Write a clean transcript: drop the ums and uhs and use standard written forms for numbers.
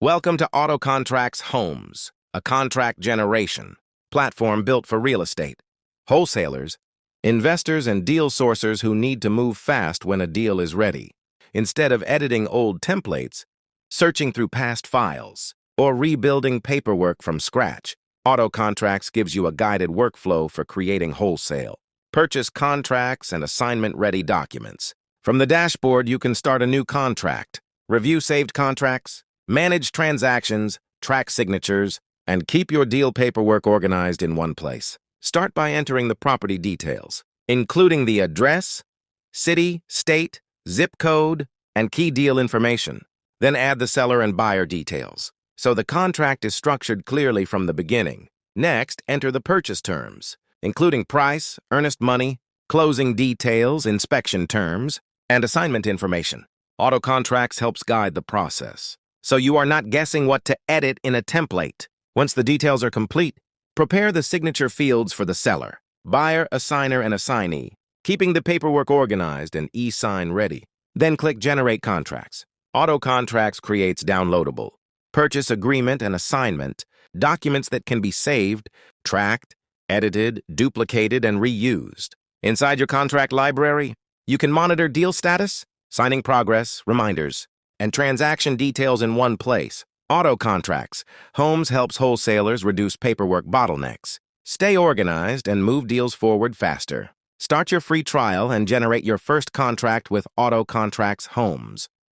Welcome to AutoContracts.Homes, a contract generation platform built for real estate, wholesalers, investors, and deal sourcers who need to move fast when a deal is ready. Instead of editing old templates, searching through past files, or rebuilding paperwork from scratch, AutoContracts gives you a guided workflow for creating wholesale. Purchase contracts and assignment-ready documents. From the dashboard, you can start a new contract, review saved contracts, manage transactions, track signatures, and keep your deal paperwork organized in one place. Start by entering the property details, including the address, city, state, zip code, and key deal information. Then add the seller and buyer details, so the contract is structured clearly from the beginning. Next, enter the purchase terms, including price, earnest money, closing details, inspection terms, and assignment information. AutoContracts helps guide the process, so you are not guessing what to edit in a template. Once the details are complete, prepare the signature fields for the seller, buyer, assigner, and assignee, keeping the paperwork organized and e-sign ready. Then click Generate Contracts. AutoContracts creates downloadable purchase agreement and assignment documents that can be saved, tracked, edited, duplicated, and reused. Inside your contract library, you can monitor deal status, signing progress, reminders, and transaction details in one place. AutoContracts.Homes helps wholesalers reduce paperwork bottlenecks. Stay organized and move deals forward faster. Start your free trial and generate your first contract with AutoContracts.Homes.